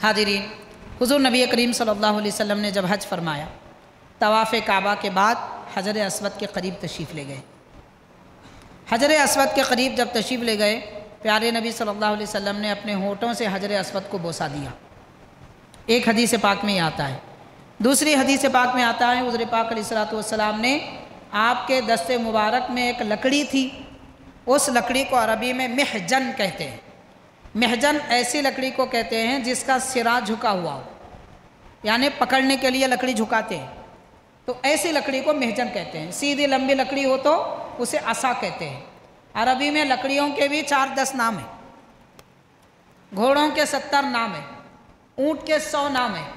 हादिरीन, हुज़ूर नबी करीम सल्लल्लाहु अलैहि वसल्लम ने जब हज फरमाया, तवाफ़ काबा के बाद हजर अस्वद के करीब तशरीफ़ ले गए। हजर अस्वद के करीब जब तशरीफ़ ले गए, प्यारे नबी सल्लल्लाहु अलैहि वसल्लम ने अपने होठों से हजर अस्वद को बोसा दिया। एक हदीस पाक में आता है। दूसरी हदीस पाक में आता है, हुज़ूर पाक अलैहिस्सलातु वस्सलाम ने आपके दस्ते मुबारक में एक लकड़ी थी, उस लकड़ी को अरबी में महजन कहते हैं। महजन ऐसी लकड़ी को कहते हैं जिसका सिरा झुका हुआ हो, यानी पकड़ने के लिए लकड़ी झुकाते हैं, तो ऐसी लकड़ी को महजन कहते हैं। सीधी लंबी लकड़ी हो तो उसे असा कहते हैं। अरबी में लकड़ियों के भी 4-10 नाम हैं, घोड़ों के 70 नाम हैं, ऊँट के 100 नाम हैं,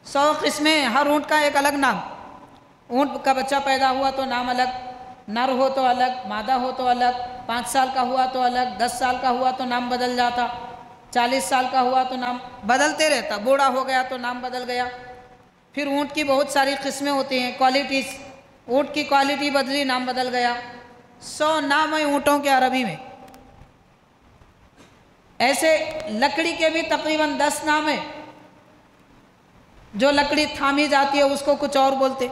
100 किस्में, हर ऊँट का एक अलग नाम। ऊँट का बच्चा पैदा हुआ तो नाम अलग, नर हो तो अलग, मादा हो तो अलग, 5 साल का हुआ तो अलग, 10 साल का हुआ तो नाम बदल जाता, 40 साल का हुआ तो नाम बदलते रहता, बूढ़ा हो गया तो नाम बदल गया। फिर ऊँट की बहुत सारी किस्में होती हैं, क्वालिटीज़, ऊँट की क्वालिटी बदली, नाम बदल गया। 100 नाम है ऊँटों के अरबी में। ऐसे लकड़ी के भी तकरीबन 10 नाम है। जो लकड़ी थामी जाती है उसको कुछ और बोलते,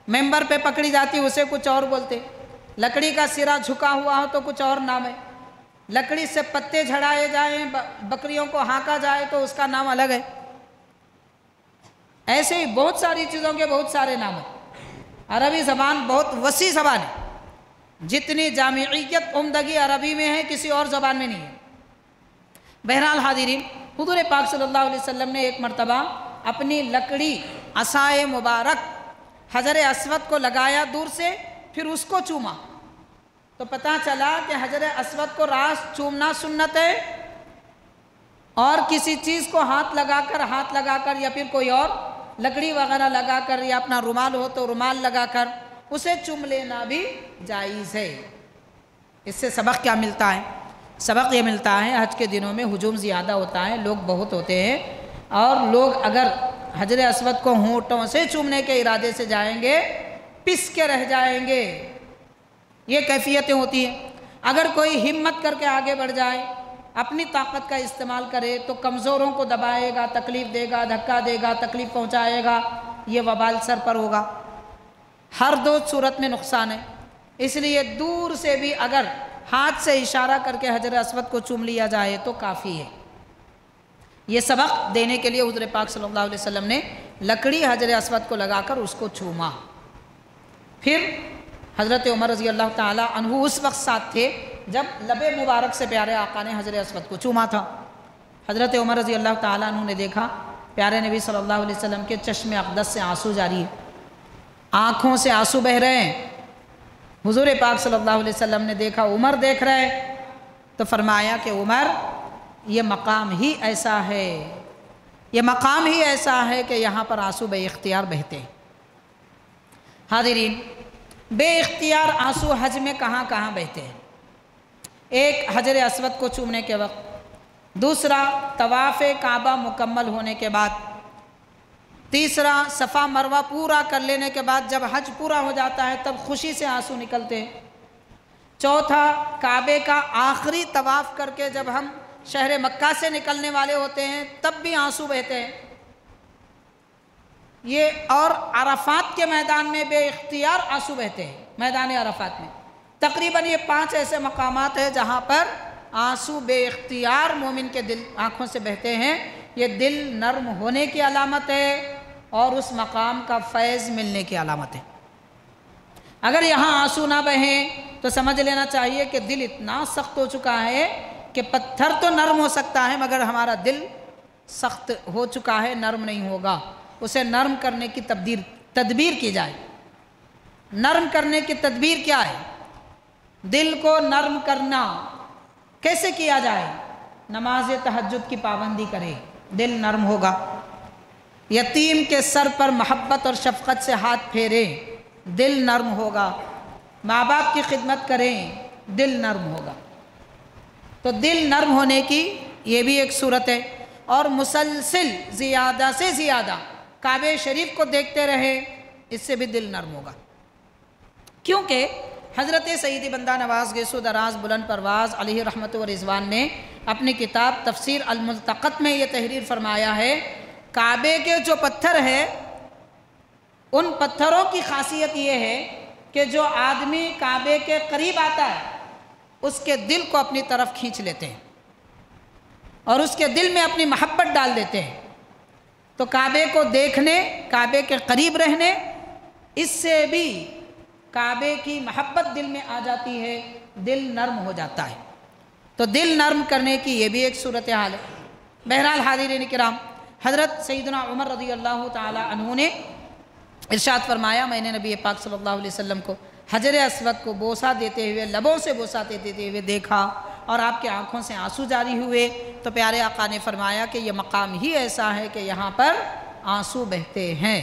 मेंबर पे पकड़ी जाती है उसे कुछ और बोलते, लकड़ी का सिरा झुका हुआ हो तो कुछ और नाम है, लकड़ी से पत्ते झड़ाए जाएं, बकरियों को हाँका जाए तो उसका नाम अलग है। ऐसे ही बहुत सारी चीज़ों के बहुत सारे नाम हैं। अरबी ज़बान बहुत वसी ज़बान है, जितनी जामियत उम्दगी अरबी में है किसी और ज़बान में नहीं है। बहरहाल हादिरीन, हुज़ूर पाक सल्लल्लाहु अलैहि वसल्लम ने एक मरतबा अपनी लकड़ी असाए मुबारक हजर अस्वद को लगाया दूर से, फिर उसको चूमा तो पता चला कि हजर अस्वद को रास चूमना सुन्नत है, और किसी चीज़ को हाथ लगाकर या फिर कोई और लकड़ी वगैरह लगाकर या अपना रुमाल हो तो रुमाल लगाकर उसे चूम लेना भी जायज़ है। इससे सबक क्या मिलता है? सबक ये मिलता है, हज के दिनों में हुजूम ज़्यादा होता है, लोग बहुत होते हैं, और लोग अगर हजर अस्वद को होंठों से चूमने के इरादे से जाएंगे पिस के रह जाएंगे। ये कैफियतें होती हैं। अगर कोई हिम्मत करके आगे बढ़ जाए, अपनी ताकत का इस्तेमाल करे तो कमज़ोरों को दबाएगा, तकलीफ़ देगा, धक्का देगा, तकलीफ़ पहुंचाएगा, ये वबाल सर पर होगा। हर दो सूरत में नुकसान है। इसलिए दूर से भी अगर हाथ से इशारा करके हजर अस्वद को चूम लिया जाए तो काफ़ी है। ये सबक देने के लिए हुज़ूर पाक सल्लल्लाहु अलैहि वसल्लम ने लकड़ी हजर अस्वद को लगाकर उसको चूमा। फिर हज़रत उमर रज़ी अल्लाह ताला अन्हु उस वक्त साथ थे जब लबे मुबारक से प्यारे आका ने हजर अस्वद को चूमा था। हज़रत उमर रज़ी अल्लाह ताला अन्हु ने देखा प्यारे नबी सल्लल्लाहु अलैहि वसल्लम के चश्मे अक़दस से आंसू जारी है, आँखों से आंसू बह रहे हैं। हुज़ूर पाक सल्लल्लाहु अलैहि वसल्लम ने देखा उमर देख रहे, तो फरमाया कि उमर, ये मकाम ही ऐसा है, ये मकाम ही ऐसा है कि यहाँ पर आंसू बे इख्तियार बहते हैं। हादिरीन, बे इख्तियार आंसू हज में कहाँ कहाँ बहते हैं? एक हजर अस्वद को चूमने के वक्त, दूसरा तवाफ़ काबा मुकम्मल होने के बाद, तीसरा सफ़ा मरवा पूरा कर लेने के बाद जब हज पूरा हो जाता है तब खुशी से आंसू निकलते हैं, चौथा काबे का आखिरी तवाफ़ करके जब हम शहर मक्का से निकलने वाले होते हैं तब भी आंसू बहते हैं ये, और अरफात के मैदान में बे इख्तियार आंसू बहते हैं। मैदान अरफात में तकरीबन ये 5 ऐसे मकामात हैं जहाँ पर आंसू बे इख्तियार मोमिन के दिल आँखों से बहते हैं। ये दिल नर्म होने की अलामत है और उस मकाम का फैज़ मिलने की अलामत है। अगर यहाँ आंसू ना बहें तो समझ लेना चाहिए कि दिल इतना सख्त हो चुका है कि पत्थर तो नरम हो सकता है मगर हमारा दिल सख्त हो चुका है, नरम नहीं होगा। उसे नरम करने की तदबीर की जाए। नरम करने की तदबीर क्या है? दिल को नरम करना कैसे किया जाए? नमाज तहज्जुद की पाबंदी करे, दिल नरम होगा। यतीम के सर पर मोहब्बत और शफ़क़त से हाथ फेरें, दिल नरम होगा। माँ बाप की खिदमत करें, दिल नरम होगा। तो दिल नरम होने की ये भी एक सूरत है। और मुसलसिल ज़्यादा से ज़्यादा काबे शरीफ को देखते रहे, इससे भी दिल नरम होगा। क्योंकि حضرت سیدی بندہ نواز گیسو دراز بلند پرواز علیہ رحمت و رضوان نے اپنی کتاب تفسیر الملتقط میں یہ تحریر فرمایا ہے، کعبے کے جو پتھر ہے ان پتھروں کی خاصیت یہ ہے کہ جو آدمی کعبے کے قریب آتا ہے اس کے دل کو اپنی طرف کھینچ لیتے ہیں اور اس کے دل میں اپنی محبت ڈال دیتے ہیں۔ تو کعبے کو دیکھنے، کعبے کے قریب رہنے، اس سے بھی کعبے کی محبت دل میں آ جاتی ہے، دل نرم ہو جاتا ہے۔ تو دل نرم کرنے کی یہ بھی ایک صورتحال ہے۔ بہرحال حاضرین کرام، حضرت سیدنا عمر رضی اللہ تعالی عنہ نے ارشاد فرمایا، میں نے نبی پاک صلی اللہ علیہ وسلم کو حجر اسود کو بوسہ دیتے ہوئے، لبوں سے بوسہ دیتے ہوئے دیکھا اور آپ کے آنکھوں سے آنسو جاری ہوئے، تو پیارے آقا نے فرمایا کہ یہ مقام ہی ایسا ہے کہ یہاں پر آنسو بہتے ہیں۔